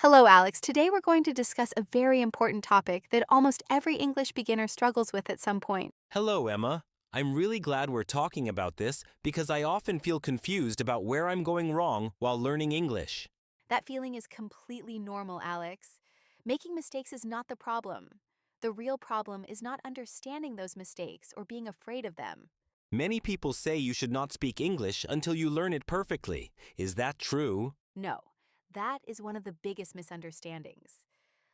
Hello, Alex. Today we're going to discuss a very important topic that almost every English beginner struggles with at some point. Hello, Emma. I'm really glad we're talking about this because I often feel confused about where I'm going wrong while learning English. That feeling is completely normal, Alex. Making mistakes is not the problem. The real problem is not understanding those mistakes or being afraid of them. Many people say you should not speak English until you learn it perfectly. Is that true? No, that is one of the biggest misunderstandings.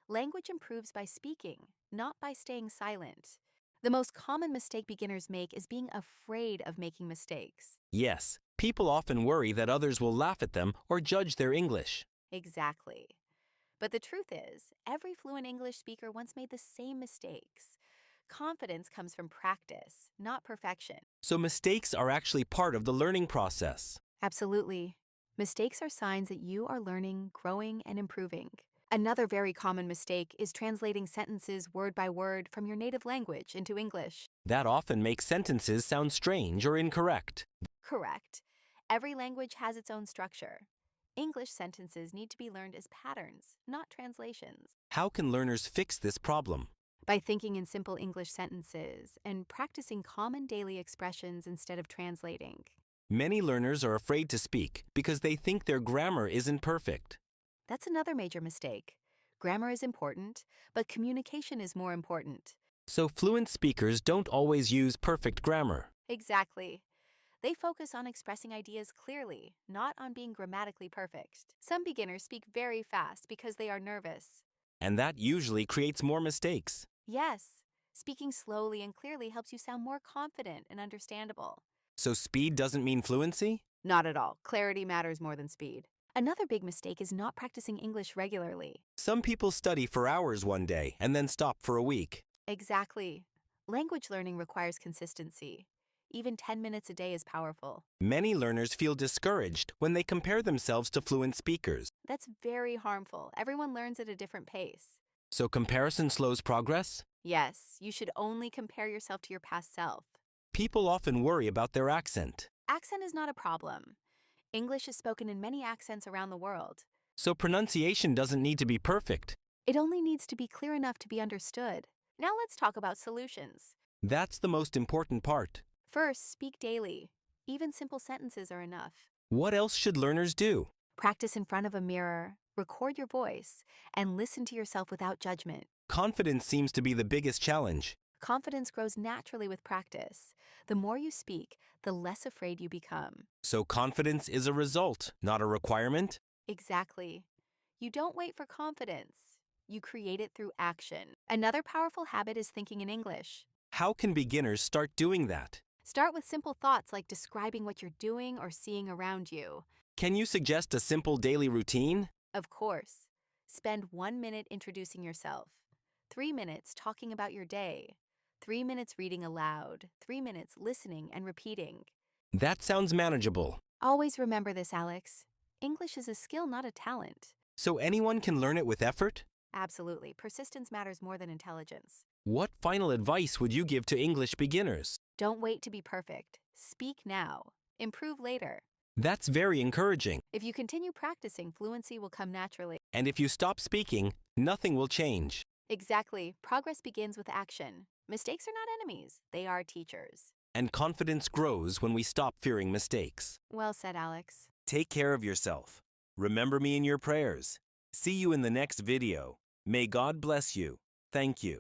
Language improves by speaking, not by staying silent. The most common mistake beginners make is being afraid of making mistakes. Yes, people often worry that others will laugh at them or judge their English. Exactly. But the truth is, every fluent English speaker once made the same mistakes. Confidence comes from practice, not perfection. So mistakes are actually part of the learning process. Absolutely. Mistakes are signs that you are learning, growing, and improving. Another very common mistake is translating sentences word by word from your native language into English. That often makes sentences sound strange or incorrect. Correct. Every language has its own structure. English sentences need to be learned as patterns, not translations. How can learners fix this problem? By thinking in simple English sentences and practicing common daily expressions instead of translating. Many learners are afraid to speak because they think their grammar isn't perfect. That's another major mistake. Grammar is important, but communication is more important. So fluent speakers don't always use perfect grammar. Exactly. They focus on expressing ideas clearly, not on being grammatically perfect. Some beginners speak very fast because they are nervous. And that usually creates more mistakes. Yes, speaking slowly and clearly helps you sound more confident and understandable. So speed doesn't mean fluency? Not at all. Clarity matters more than speed. Another big mistake is not practicing English regularly. Some people study for hours one day and then stop for a week. Exactly. Language learning requires consistency. Even 10 minutes a day is powerful. Many learners feel discouraged when they compare themselves to fluent speakers. That's very harmful. Everyone learns at a different pace. So comparison slows progress? Yes, you should only compare yourself to your past self. People often worry about their accent. Accent is not a problem. English is spoken in many accents around the world. So pronunciation doesn't need to be perfect. It only needs to be clear enough to be understood. Now let's talk about solutions. That's the most important part. First, speak daily. Even simple sentences are enough. What else should learners do? Practice in front of a mirror, record your voice, and listen to yourself without judgment. Confidence seems to be the biggest challenge. Confidence grows naturally with practice. The more you speak, the less afraid you become. So confidence is a result, not a requirement? Exactly. You don't wait for confidence. You create it through action. Another powerful habit is thinking in English. How can beginners start doing that? Start with simple thoughts like describing what you're doing or seeing around you. Can you suggest a simple daily routine? Of course. Spend 1 minute introducing yourself, 3 minutes talking about your day, 3 minutes reading aloud, 3 minutes listening and repeating. That sounds manageable. Always remember this, Alex. English is a skill, not a talent. So anyone can learn it with effort? Absolutely. Persistence matters more than intelligence. What final advice would you give to English beginners? Don't wait to be perfect. Speak now. Improve later. That's very encouraging. If you continue practicing, fluency will come naturally. And if you stop speaking, nothing will change. Exactly. Progress begins with action. Mistakes are not enemies, they are teachers. And confidence grows when we stop fearing mistakes. Well said, Alex. Take care of yourself. Remember me in your prayers. See you in the next video. May God bless you. Thank you.